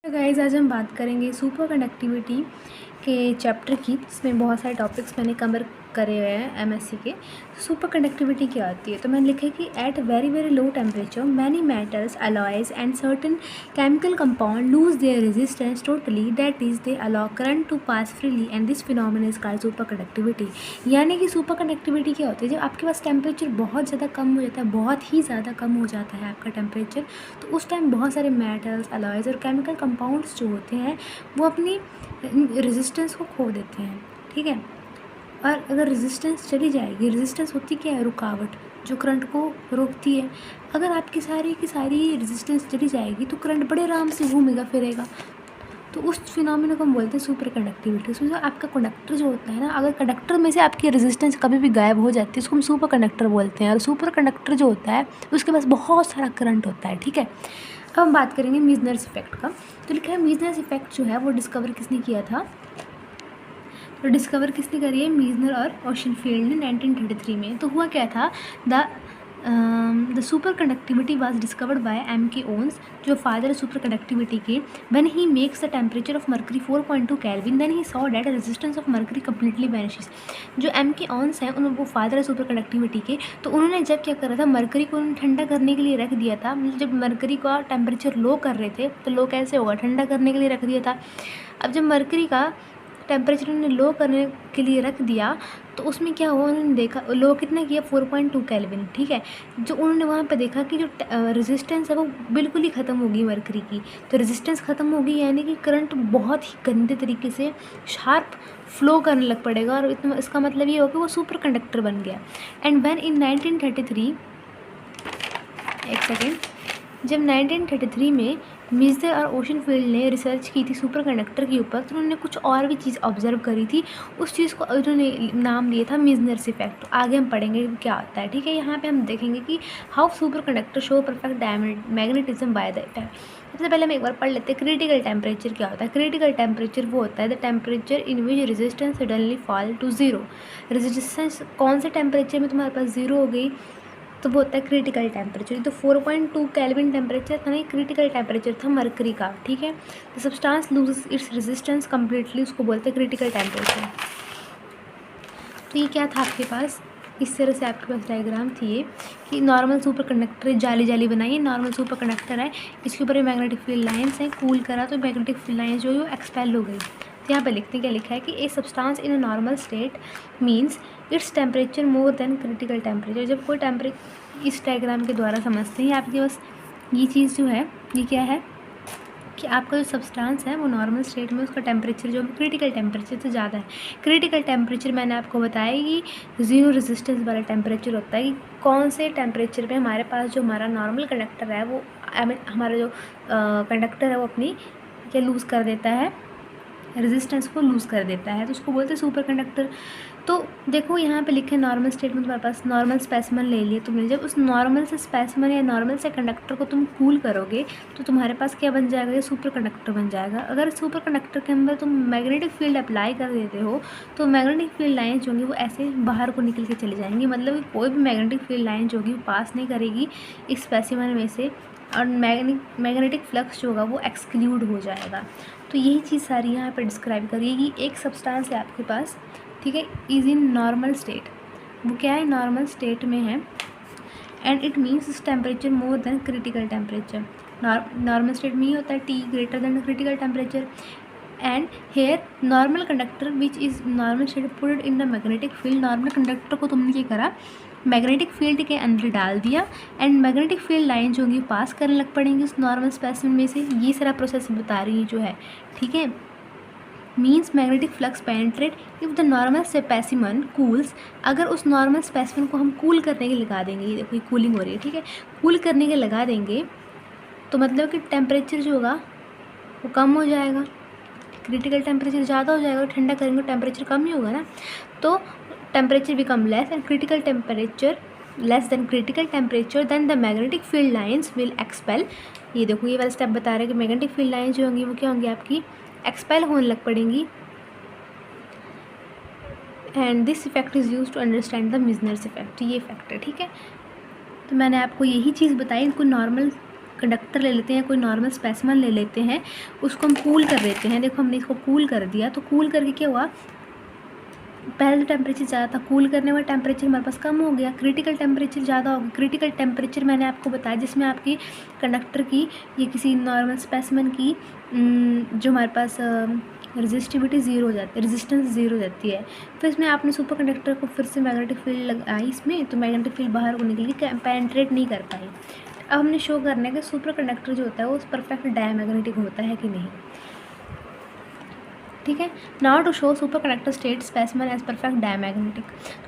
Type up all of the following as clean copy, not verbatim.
तो गाइज़ आज हम बात करेंगे सुपर कंडक्टिविटी के चैप्टर की, जिसमें बहुत सारे टॉपिक्स मैंने कवर करे हुए हैं एमएससी के। सुपर कंडक्टिविटी क्या होती है? तो मैंने लिखा है कि at very very low temperature many metals alloys and certain chemical compound lose their resistance totally, that is they allow current to pass freely and this phenomena is called super conductivity. यानी कि super conductivity क्या होती है? जब आपके पास temperature बहुत ज़्यादा कम हो जाता है, बहुत ही ज़्यादा कम हो जाता है आपका टेम्परेचर, तो उस टाइम बहुत सारे मेटल्स अलॉयज और केमिकल कंपाउंड्स जो होते हैं वो अपनी रेजिस्टेंस को खो देते हैं। ठीक है, और अगर रेजिस्टेंस चली जाएगी, रेजिस्टेंस होती क्या है? रुकावट, जो करंट को रोकती है। अगर आपकी सारी की सारी रेजिस्टेंस चली जाएगी तो करंट बड़े आराम से घूमेगा फिरेगा। तो उस फिनोमेना को हम बोलते हैं सुपर कंडक्टिविटी। उसमें जो आपका कंडक्टर जो होता है ना, अगर कंडक्टर में से आपकी रेजिस्टेंस कभी भी गायब हो जाती है, उसको हम सुपर कंडक्टर बोलते हैं। और सुपर कंडक्टर जो होता है उसके पास बहुत सारा करंट होता है। ठीक है, अब हम बात करेंगे मीजनर्स इफेक्ट का। तो लिखा है मीजनर्स इफेक्ट जो है वो डिस्कवर किसने किया था? तो डिस्कवर किसने करी है? मीजनर और ओशनफील्ड ने 1933 में। तो हुआ क्या था? The super conductivity was discovered by M.K. Onnes, जो फादर सुपर कंडक्टिविटी के। When he makes the temperature of mercury 4.2 kelvin, then he saw that resistance of mercury completely vanishes. जो M.K. ओन्स हैं वो फादर है super conductivity के। तो उन्होंने जब क्या करा था, मर्करी को उन्होंने ठंडा करने के लिए रख दिया था। मतलब जब मर्करी का टेम्परेचर लो कर रहे थे तो लो कैसे होगा? ठंडा करने के लिए रख दिया था। अब जब मर्करी का टेम्परेचर उन्होंने लो करने के लिए रख दिया तो उसमें क्या हुआ? उन्होंने देखा लो कितना किया? 4.2 केल्विन। ठीक है, जो उन्होंने वहाँ पे देखा कि जो रेजिस्टेंस है वो बिल्कुल ही ख़त्म होगी मरकरी की। तो रेजिस्टेंस ख़त्म होगी यानी कि करंट बहुत ही गंदे तरीके से शार्प फ्लो करने लग पड़ेगा, और इतना इसका मतलब ये होगा कि वो सुपर कंडक्टर बन गया। एंड व्हेन इन 1933, एक सेकेंड, जब 1933 में मिजर और ओशनफील्ड ने रिसर्च की थी सुपर कंडक्टर के ऊपर, तो उन्होंने कुछ और भी चीज़ ऑब्जर्व करी थी। उस चीज़ को उन्होंने नाम दिया था मिजनर्स इफेक्ट। तो आगे हम पढ़ेंगे क्या होता है। ठीक है, यहाँ पे हम देखेंगे कि how super conductor show perfect magnetism by the effect. सबसे पहले हम एक बार पढ़ लेते हैं क्रिटिकल टेम्परेचर क्या होता है। क्रिटिकल टेम्परेचर वो होता है the temperature in which resistance suddenly fall to zero. Resistance कौन से टेम्परेचर में तुम्हारे पास ज़ीरो हो गई तो वो होता है क्रिटिकल टेम्परेचर। तो 4.2 केल्विन टेम्परेचर था, नहीं क्रिटिकल टेम्परेचर था मरकरी का। ठीक है, तो substance loses its resistance completely, उसको बोलते हैं क्रिटिकल टेम्परेचर। तो ये क्या था आपके पास? इस तरह से आपके पास डायग्राम थी ये कि नॉर्मल सुपर कंडक्टर जाली जाली बनाई, नॉर्मल सुपर कंडक्टर है, इसके ऊपर मैग्नेटिक फील्ड लाइन्स हैं, कूल करा तो मैग्नेटिक फील्ड लाइन्स जो है वो एक्सपेल हो गई। तो यहाँ पे लिखते हैं, क्या लिखा है कि a substance in a normal state means its temperature more than critical temperature. जब कोई टेम्परेचर, इस डायग्राम के द्वारा समझते हैं आपके पास ये चीज़ जो है ये क्या है कि आपका जो सब्सटेंस है वो नॉर्मल स्टेट में उसका टेम्परेचर जो क्रिटिकल टेम्परेचर से ज़्यादा है। क्रिटिकल टेम्परेचर मैंने आपको बताया कि ज़ीरो रेजिस्टेंस वाला टेम्परेचर होता है कि कौन से टेम्परेचर पे हमारे पास जो हमारा नॉर्मल कंडक्टर है वो हमारा जो कंडक्टर है वो अपनी क्या लूज़ कर देता है, रेजिस्टेंस को लूज़ कर देता है, तो उसको बोलते हैं सुपर कंडक्टर। तो देखो यहाँ पे लिखे नॉर्मल स्टेट में तुम्हारे पास नॉर्मल स्पेसिमन ले लिए तुमने। जब उस नॉर्मल से स्पेसिमन या नॉर्मल से कंडक्टर को तुम कूल करोगे तो तुम्हारे पास क्या बन जाएगा? ये सुपर कंडक्टर बन जाएगा। अगर सुपर कंडक्टर के अंदर तुम मैग्नेटिक फील्ड अप्लाई कर देते हो तो मैग्नेटिक फील्ड लाइन्स जो होंगी वो ऐसे बाहर को निकल के चली जाएंगी। मतलब कोई भी मैग्नेटिक फील्ड लाइन जो होगी वो पास नहीं करेगी इस स्पेसिमन में से, और मैग्नेटिक फ्लक्स जो होगा वो एक्सक्लूड हो जाएगा। तो यही चीज़ सारी यहाँ पे डिस्क्राइब करिए कि एक सब्सटेंस है आपके पास, ठीक है, इज़ इन नॉर्मल स्टेट। वो क्या है? नॉर्मल स्टेट में है। एंड इट मीन्स इस temperature more than critical temperature. Normal state में ही होता है T greater than critical temperature. And here normal conductor which is normal state put in the magnetic field. Normal conductor को तुमने क्या करा? मैग्नेटिक फील्ड के अंदर डाल दिया, एंड मैग्नेटिक फील्ड लाइन जो होंगी पास करने लग पड़ेंगी उस नॉर्मल स्पेसिमन में से। ये सारा प्रोसेस बता रही है जो है। ठीक है, means magnetic flux penetrate if the normal specimen cools. अगर उस नॉर्मल स्पेसिमन को हम कूल करने के लगा देंगे, ये देखो कूलिंग हो रही है, ठीक है, कूल करने के लगा देंगे तो मतलब कि टेम्परेचर जो होगा वो कम हो जाएगा। क्रिटिकल टेम्परेचर ज़्यादा हो जाएगा, ठंडा करेंगे टेम्परेचर कम ही होगा ना। तो temperature become less and critical temperature less than critical temperature then the magnetic field lines will expel. ये देखो ये वाला स्टेप बता रहा है कि मैग्नेटिक फील्ड लाइन्स जो होंगी वो क्या होंगी? आपकी एक्सपेल होने लग पड़ेंगी। And this effect is used to understand the Meissner's effect. ये इफेक्ट है, ठीक है। तो मैंने आपको यही चीज़ बताई, इनको नॉर्मल कंडक्टर ले लेते हैं, कोई नॉर्मल स्पेसिमेन ले लेते हैं, उसको हम कूल कर देते हैं। देखो हमने इसको कूल कर दिया, तो कूल करके क्या हुआ, पहले तो टेम्परेचर ज़्यादा था, कूल करने में टेम्परेचर हमारे पास कम हो गया, क्रिटिकल टेम्परेचर ज़्यादा हो गया। क्रिटिकल टेम्परेचर मैंने आपको बताया जिसमें आपकी कंडक्टर की या किसी नॉर्मल स्पेसिमेन की जो हमारे पास रेजिस्टिविटी ज़ीरो हो जाती है, रेजिस्टेंस ज़ीरो हो जाती है। फिर इसमें आपने सुपर कंडक्टर को फिर से मैग्नेटिक फील्ड लगाई इसमें, तो मैग्नेटिक फील्ड बाहर को निकली, पेनिट्रेट नहीं कर पाई। अब हमने शो करना है कि सुपर कंडक्टर जो होता है वो परफेक्ट डायमैग्नेटिक होता है कि नहीं। ठीक है, now to show super conductor state specimen as perfect diamagnetic.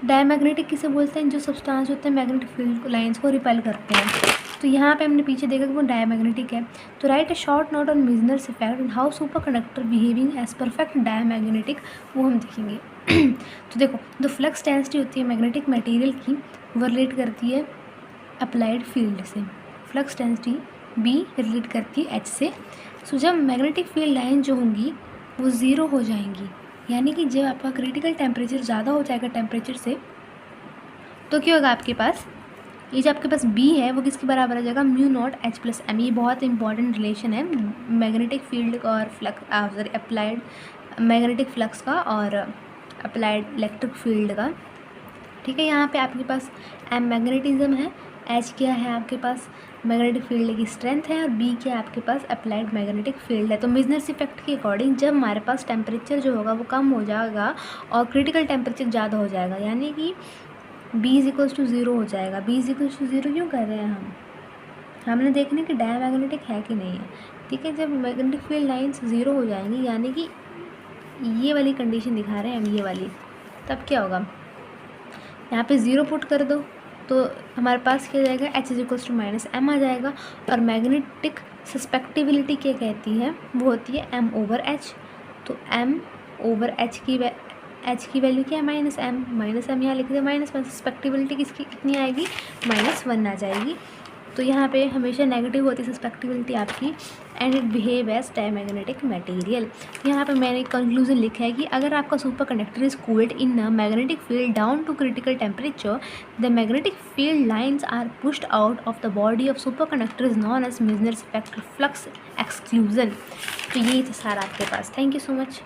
Diamagnetic किसे बोलते हैं, जो सब्सटेंस होते हैं मैग्नेटिक फील्ड लाइंस को रिपेल करते हैं। तो यहाँ पे हमने पीछे देखा कि वो डायमैग्नेटिक है। तो write a short note on Meissner's effect and how superconductor behaving as perfect diamagnetic, वो हम देखेंगे। तो देखो, जो फ्लक्स डेंसिटी होती है मैग्नेटिक मटेरियल की, वो रिलेट करती है अप्लाइड फील्ड से। फ्लक्स डेंसिटी बी रिलेट करती है एच से। सो जब मैग्नेटिक फील्ड लाइन जो होंगी वो ज़ीरो हो जाएंगी, यानी कि जब आपका क्रिटिकल टेम्परेचर ज़्यादा हो जाएगा टेम्परेचर से, तो क्या होगा आपके पास, ये जो आपके पास बी है वो किसके बराबर आ जाएगा, mu naught H plus M. ये बहुत इंपॉर्टेंट रिलेशन है मैग्नेटिक फील्ड का और flux sorry applied magnetic flux का और अप्लाइड इलेक्ट्रिक फील्ड का। ठीक है, यहाँ पे आपके पास एम मैग्नेटिज्म है, एच क्या है आपके पास मैग्नेटिक फील्ड की स्ट्रेंथ है, और बी क्या है आपके पास अप्लाइड मैग्नेटिक फील्ड है। तो मिजनर्स इफेक्ट के अकॉर्डिंग जब हमारे पास टेम्परेचर जो होगा वो कम हो जाएगा और क्रिटिकल टेम्परेचर ज़्यादा हो जाएगा, यानी कि B is equals to zero हो जाएगा। B is equals to zero क्यों कर रहे हैं हमने देखना कि डायमैग्नेटिक है कि नहीं है। ठीक है, जब मैग्नेटिक फील्ड लाइन्स ज़ीरो हो जाएंगी, यानी कि ये वाली कंडीशन दिखा रहे हैं हम, ये वाली, तब क्या होगा, यहाँ पे ज़ीरो पुट कर दो तो हमारे पास क्या जाएगा, H is equals to minus M आ जाएगा। और मैग्नेटिक सस्पेक्टिबिलिटी क्या कहती है, वो होती है एम ओवर एच। तो एम ओवर एच की वैल्यू क्या है, माइनस एम यहाँ लिख दे माइनस वन। सस्पेक्टिबिलिटी किसकी कितनी आएगी, -1 आ जाएगी। तो यहाँ पे हमेशा नेगेटिव होती है सस्पेक्टिबिलिटी आपकी, and it behave as diamagnetic material. यहाँ पे मैंने कंक्लूजन लिखा है कि अगर आपका superconductor is cooled in a magnetic field down to critical temperature, the magnetic field lines are pushed out of the body of superconductor is known as Meissner's effect flux exclusion. तो यही था सारा आपके पास। Thank you so much.